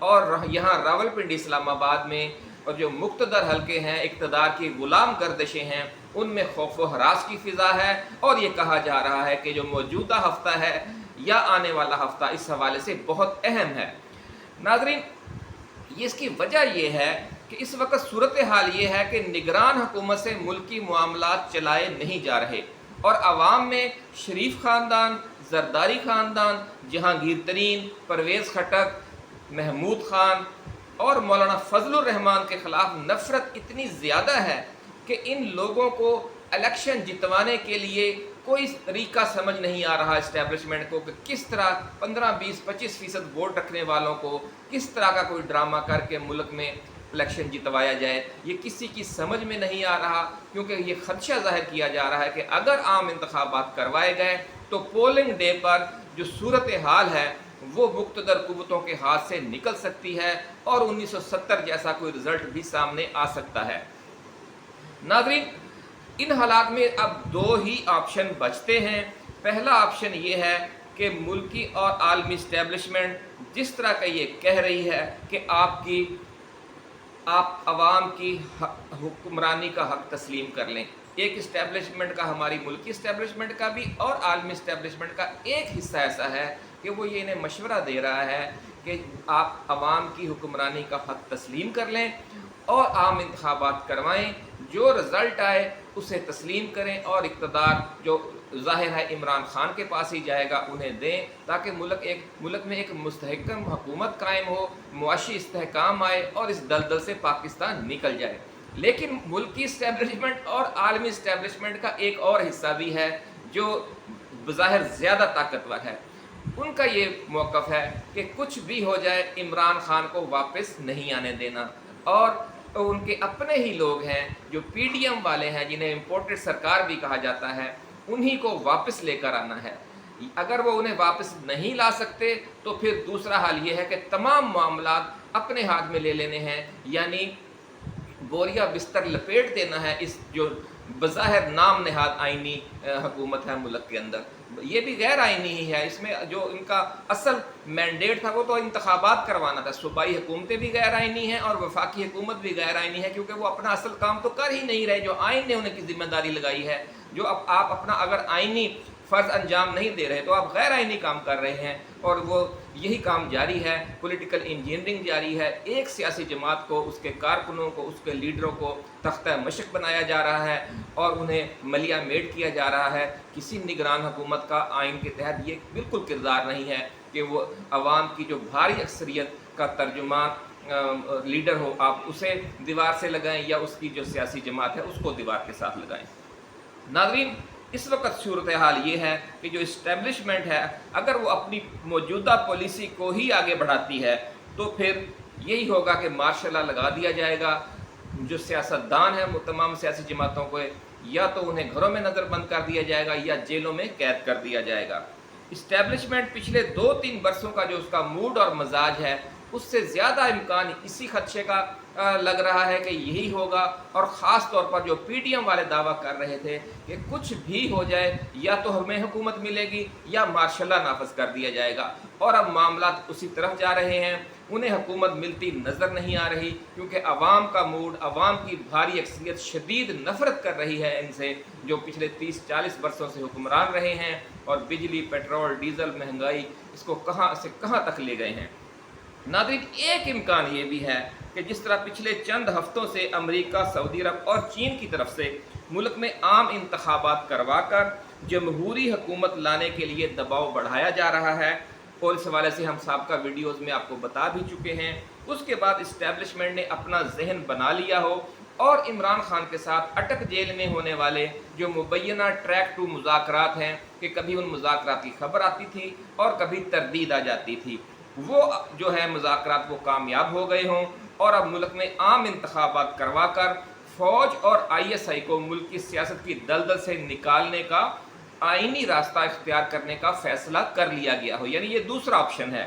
اور یہاں راولپنڈی اسلام آباد میں اور جو مقتدر حلقے ہیں، اقتدار کی غلام گردشیں ہیں، ان میں خوف و ہراس کی فضا ہے، اور یہ کہا جا رہا ہے کہ جو موجودہ ہفتہ ہے یا آنے والا ہفتہ اس حوالے سے بہت اہم ہے۔ ناظرین، اس کی وجہ یہ ہے کہ اس وقت صورتحال یہ ہے کہ نگران حکومت سے ملکی معاملات چلائے نہیں جا رہے، اور عوام میں شریف خاندان، زرداری خاندان، جہانگیر ترین، پرویز خٹک، محمود خان اور مولانا فضل الرحمان کے خلاف نفرت اتنی زیادہ ہے کہ ان لوگوں کو الیکشن جتوانے کے لیے کوئی طریقہ سمجھ نہیں آ رہا اسٹیبلشمنٹ کو کہ کس طرح 15، 20، 25% ووٹ رکھنے والوں کو کس طرح کا کوئی ڈرامہ کر کے ملک میں الیکشن جتوایا جائے۔ یہ کسی کی سمجھ میں نہیں آ رہا، کیونکہ یہ خدشہ ظاہر کیا جا رہا ہے کہ اگر عام انتخابات کروائے گئے تو پولنگ ڈے پر جو صورتحال ہے وہ مقتدر قوتوں کے ہاتھ سے نکل سکتی ہے، اور 1970 جیسا کوئی رزلٹ بھی سامنے آ سکتا ہے۔ ناظرین، ان حالات میں اب دو ہی آپشن بچتے ہیں۔ پہلا آپشن یہ ہے کہ ملکی اور عالمی اسٹیبلشمنٹ جس طرح کا یہ کہہ رہی ہے کہ آپ عوام کی حکمرانی کا حق تسلیم کر لیں۔ ایک اسٹیبلشمنٹ کا، ہماری ملکی اسٹیبلشمنٹ کا بھی اور عالمی اسٹیبلشمنٹ کا ایک حصہ ایسا ہے کہ وہ یہ انہیں مشورہ دے رہا ہے کہ آپ عوام کی حکمرانی کا حق تسلیم کر لیں اور عام انتخابات کروائیں، جو رزلٹ آئے اسے تسلیم کریں، اور اقتدار جو ظاہر ہے عمران خان کے پاس ہی جائے گا انہیں دیں، تاکہ ملک میں ایک مستحکم حکومت قائم ہو، معاشی استحکام آئے اور اس دلدل سے پاکستان نکل جائے۔ لیکن ملکی اسٹیبلشمنٹ اور عالمی اسٹیبلشمنٹ کا ایک اور حصہ بھی ہے جو بظاہر زیادہ طاقتور ہے۔ ان کا یہ موقف ہے کہ کچھ بھی ہو جائے عمران خان کو واپس نہیں آنے دینا، اور ان کے اپنے ہی لوگ ہیں جو پی ڈی ایم والے ہیں، جنہیں امپورٹڈ سرکار بھی کہا جاتا ہے، انہی کو واپس لے کر آنا ہے۔ اگر وہ انہیں واپس نہیں لا سکتے تو پھر دوسرا حال یہ ہے کہ تمام معاملات اپنے ہاتھ میں لے لینے ہیں، یعنی بوریا بستر لپیٹ دینا ہے اس جو بظاہر نام نہاد آئینی حکومت ہے ملک کے اندر۔ یہ بھی غیر آئینی ہی ہے، اس میں جو ان کا اصل مینڈیٹ تھا وہ تو انتخابات کروانا تھا۔ صوبائی حکومتیں بھی غیر آئینی ہیں اور وفاقی حکومت بھی غیر آئینی ہے، کیونکہ وہ اپنا اصل کام تو کر ہی نہیں رہے جو آئین نے انہیں کی ذمہ داری لگائی ہے۔ جو اب آپ اپنا اگر آئینی فرض انجام نہیں دے رہے تو آپ غیر آئینی کام کر رہے ہیں، اور وہ یہی کام جاری ہے، پولیٹیکل انجینئرنگ جاری ہے۔ ایک سیاسی جماعت کو، اس کے کارکنوں کو، اس کے لیڈروں کو تختہ مشق بنایا جا رہا ہے اور انہیں ملیا میٹ کیا جا رہا ہے۔ کسی نگران حکومت کا آئین کے تحت یہ بالکل کردار نہیں ہے کہ وہ عوام کی جو بھاری اکثریت کا ترجمان لیڈر ہو، آپ اسے دیوار سے لگائیں یا اس کی جو سیاسی جماعت ہے اس کو دیوار کے ساتھ لگائیں۔ ناظرین، اس وقت صورتحال یہ ہے کہ جو اسٹیبلشمنٹ ہے اگر وہ اپنی موجودہ پالیسی کو ہی آگے بڑھاتی ہے تو پھر یہی ہوگا کہ مارشل لا لگا دیا جائے گا۔ جو سیاستدان ہیں تمام سیاسی جماعتوں کو یا تو انہیں گھروں میں نظر بند کر دیا جائے گا یا جیلوں میں قید کر دیا جائے گا۔ اسٹیبلشمنٹ پچھلے 2-3 برسوں کا جو اس کا موڈ اور مزاج ہے اس سے زیادہ امکان اسی خدشے کا لگ رہا ہے کہ یہی ہوگا، اور خاص طور پر جو پی ڈی ایم والے دعویٰ کر رہے تھے کہ کچھ بھی ہو جائے یا تو ہمیں حکومت ملے گی یا مارشل لا نافذ کر دیا جائے گا، اور اب معاملات اسی طرف جا رہے ہیں۔ انہیں حکومت ملتی نظر نہیں آ رہی، کیونکہ عوام کا موڈ، عوام کی بھاری اکثریت شدید نفرت کر رہی ہے ان سے جو پچھلے 30-40 برسوں سے حکمران رہے ہیں، اور بجلی، پیٹرول، ڈیزل، مہنگائی اس کو کہاں سے کہاں تک لے گئے ہیں۔ ناظرین، ایک امکان یہ بھی ہے کہ جس طرح پچھلے چند ہفتوں سے امریکہ، سعودی عرب اور چین کی طرف سے ملک میں عام انتخابات کروا کر جمہوری حکومت لانے کے لیے دباؤ بڑھایا جا رہا ہے، اور اس حوالے سے ہم سابقہ ویڈیوز میں آپ کو بتا بھی چکے ہیں، اس کے بعد اسٹیبلشمنٹ نے اپنا ذہن بنا لیا ہو اور عمران خان کے ساتھ اٹک جیل میں ہونے والے جو مبینہ ٹریک ٹو مذاکرات ہیں کہ کبھی ان مذاکرات کی خبر آتی تھی اور کبھی تردید آ جاتی تھی، وہ جو ہے مذاکرات وہ کامیاب ہو گئے ہوں، اور اب ملک میں عام انتخابات کروا کر فوج اور آئی ایس آئی کو ملک کی سیاست کی دلدل سے نکالنے کا آئینی راستہ اختیار کرنے کا فیصلہ کر لیا گیا ہو، یعنی یہ دوسرا آپشن ہے۔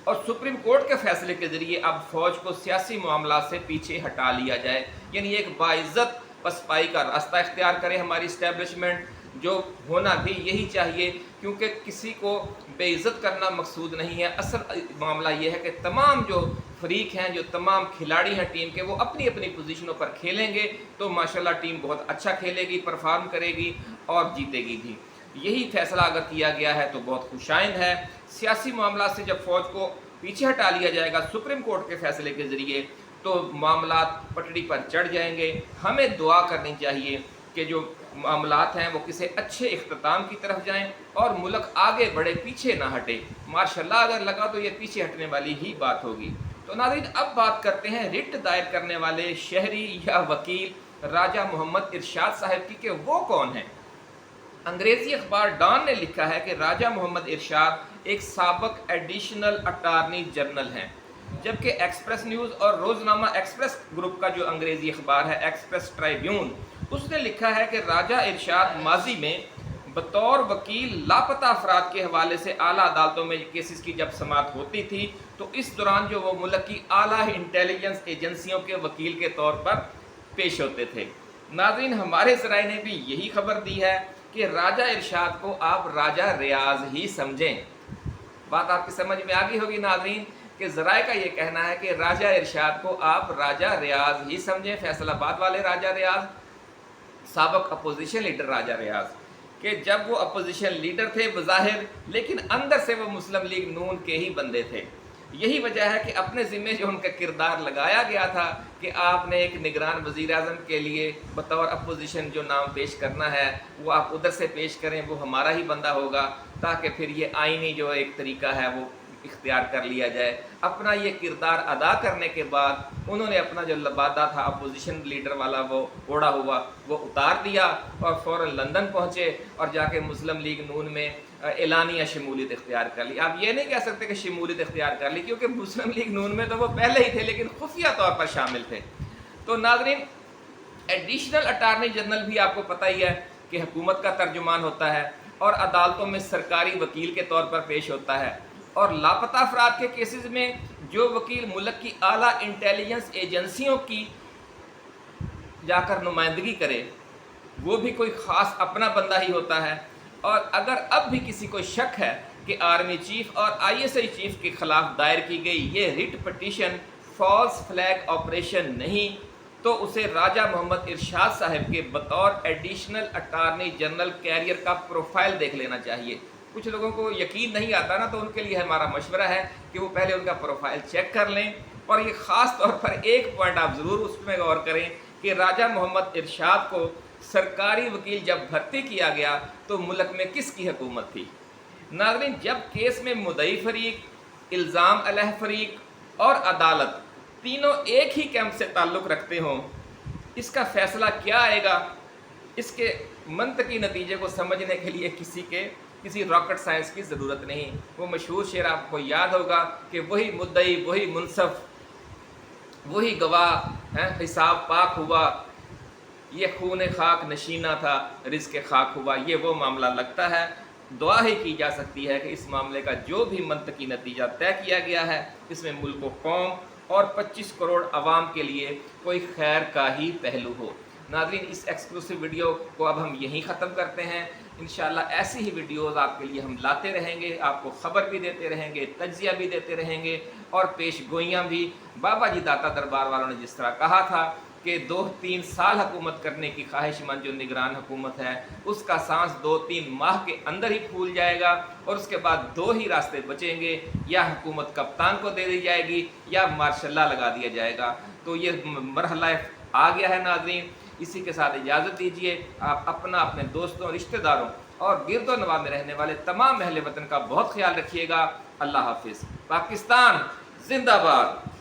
اور سپریم کورٹ کے فیصلے کے ذریعے اب فوج کو سیاسی معاملات سے پیچھے ہٹا لیا جائے، یعنی ایک باعزت پسپائی کا راستہ اختیار کرے ہماری اسٹیبلشمنٹ، جو ہونا بھی یہی چاہیے، کیونکہ کسی کو بے عزت کرنا مقصود نہیں ہے۔ اصل معاملہ یہ ہے کہ تمام جو فریق ہیں، جو تمام کھلاڑی ہیں ٹیم کے، وہ اپنی اپنی پوزیشنوں پر کھیلیں گے تو ماشاءاللہ ٹیم بہت اچھا کھیلے گی، پرفارم کرے گی اور جیتے گی بھی۔ یہی فیصلہ اگر کیا گیا ہے تو بہت خوشائند ہے۔ سیاسی معاملات سے جب فوج کو پیچھے ہٹا لیا جائے گا سپریم کورٹ کے فیصلے کے ذریعے تو معاملات پٹڑی پر چڑھ جائیں گے۔ ہمیں دعا کرنی چاہیے کہ جو معاملات ہیں وہ کسی اچھے اختتام کی طرف جائیں اور ملک آگے بڑھے، پیچھے نہ ہٹے۔ ماشاءاللہ اگر لگا تو یہ پیچھے ہٹنے والی ہی بات ہوگی۔ تو ناظرین اب بات کرتے ہیں رٹ دائر کرنے والے شہری یا وکیل راجہ محمد ارشاد صاحب کی کہ وہ کون ہیں۔ انگریزی اخبار ڈان نے لکھا ہے کہ راجہ محمد ارشاد ایک سابق ایڈیشنل اٹارنی جنرل ہیں، جبکہ ایکسپریس نیوز اور روزنامہ ایکسپریس گروپ کا جو انگریزی اخبار ہے ایکسپریس ٹرائیبیون، اس نے لکھا ہے کہ راجہ ارشاد ماضی میں بطور وکیل لاپتہ افراد کے حوالے سے اعلیٰ عدالتوں میں کیسز کی جب سماعت ہوتی تھی تو اس دوران جو وہ ملک کی اعلیٰ انٹیلیجنس ایجنسیوں کے وکیل کے طور پر پیش ہوتے تھے۔ ناظرین ہمارے ذرائع نے بھی یہی خبر دی ہے کہ راجہ ارشاد کو آپ راجہ ریاض ہی سمجھیں۔ بات آپ کی سمجھ میں آ گئی ہوگی ناظرین کہ ذرائع کا یہ کہنا ہے کہ راجہ ارشاد کو آپ راجہ ریاض ہی سمجھیں، فیصل آباد والے راجہ ریاض، سابق اپوزیشن لیڈر راجہ ریاض، کہ جب وہ اپوزیشن لیڈر تھے بظاہر لیکن اندر سے وہ مسلم لیگ نون کے ہی بندے تھے۔ یہی وجہ ہے کہ اپنے ذمے جو ان کا کردار لگایا گیا تھا کہ آپ نے ایک نگران وزیر اعظم کے لیے بطور اپوزیشن جو نام پیش کرنا ہے وہ آپ ادھر سے پیش کریں، وہ ہمارا ہی بندہ ہوگا، تاکہ پھر یہ آئینی جو ایک طریقہ ہے وہ اختیار کر لیا جائے۔ اپنا یہ کردار ادا کرنے کے بعد انہوں نے اپنا جو لبادہ تھا اپوزیشن لیڈر والا وہ اوڑھا ہوا وہ اتار دیا اور فوراً لندن پہنچے اور جا کے مسلم لیگ نون میں اعلانیہ شمولیت اختیار کر لی۔ آپ یہ نہیں کہہ سکتے کہ شمولیت اختیار کر لی، کیونکہ مسلم لیگ نون میں تو وہ پہلے ہی تھے لیکن خفیہ طور پر شامل تھے۔ تو ناظرین ایڈیشنل اٹارنی جنرل بھی آپ کو پتہ ہی ہے کہ حکومت کا ترجمان ہوتا ہے اور عدالتوں میں سرکاری وکیل کے طور پر پیش ہوتا ہے، اور لاپتہ افراد کے کیسز میں جو وکیل ملک کی اعلیٰ انٹیلیجنس ایجنسیوں کی جا کر نمائندگی کرے وہ بھی کوئی خاص اپنا بندہ ہی ہوتا ہے۔ اور اگر اب بھی کسی کو شک ہے کہ آرمی چیف اور ISI چیف کے خلاف دائر کی گئی یہ writ petition false flag operation نہیں تو اسے راجہ محمد ارشاد صاحب کے بطور ایڈیشنل اٹارنی جنرل کیریئر کا پروفائل دیکھ لینا چاہیے۔ کچھ لوگوں کو یقین نہیں آتا نا، تو ان کے لیے ہمارا مشورہ ہے کہ وہ پہلے ان کا پروفائل چیک کر لیں، اور یہ خاص طور پر ایک پوائنٹ آپ ضرور اس میں غور کریں کہ راجہ محمد ارشاد کو سرکاری وکیل جب بھرتی کیا گیا تو ملک میں کس کی حکومت تھی؟ ناظرین جب کیس میں مدعی فریق، الزام علیہ فریق اور عدالت تینوں ایک ہی کیمپ سے تعلق رکھتے ہوں، اس کا فیصلہ کیا آئے گا؟ اس کے منطقی نتیجے کو سمجھنے کے لیے کسی راکٹ سائنس کی ضرورت نہیں۔ وہ مشہور شعر آپ کو یاد ہوگا کہ وہی مدعی، وہی منصف، وہی گواہ، حساب پاک ہوا، یہ خون خاک نشینہ تھا، رزق خاک ہوا۔ یہ وہ معاملہ لگتا ہے۔ دعا ہی کی جا سکتی ہے کہ اس معاملے کا جو بھی منطقی نتیجہ طے کیا گیا ہے اس میں ملک و قوم اور 25 کروڑ عوام کے لیے کوئی خیر کا ہی پہلو ہو۔ ناظرین اس ایکسکلوسیو ویڈیو کو اب ہم یہیں ختم کرتے ہیں۔ انشاءاللہ ایسی ہی ویڈیوز آپ کے لیے ہم لاتے رہیں گے، آپ کو خبر بھی دیتے رہیں گے، تجزیہ بھی دیتے رہیں گے اور پیش گوئیاں بھی۔ بابا جی داتا دربار والوں نے جس طرح کہا تھا کہ 2-3 سال حکومت کرنے کی خواہش مند جو نگران حکومت ہے اس کا سانس 2-3 ماہ کے اندر ہی پھول جائے گا، اور اس کے بعد 2 ہی راستے بچیں گے، یا حکومت کپتان کو دے دی جائے گی یا مارشل لا لگا دیا جائے گا۔ تو یہ مرحلہ آ گیا ہے ناظرین۔ اسی کے ساتھ اجازت دیجیے، آپ اپنے دوستوں، رشتہ داروں اور گرد و نواح میں رہنے والے تمام اہل وطن کا بہت خیال رکھیے گا۔ اللہ حافظ۔ پاکستان زندہ باد۔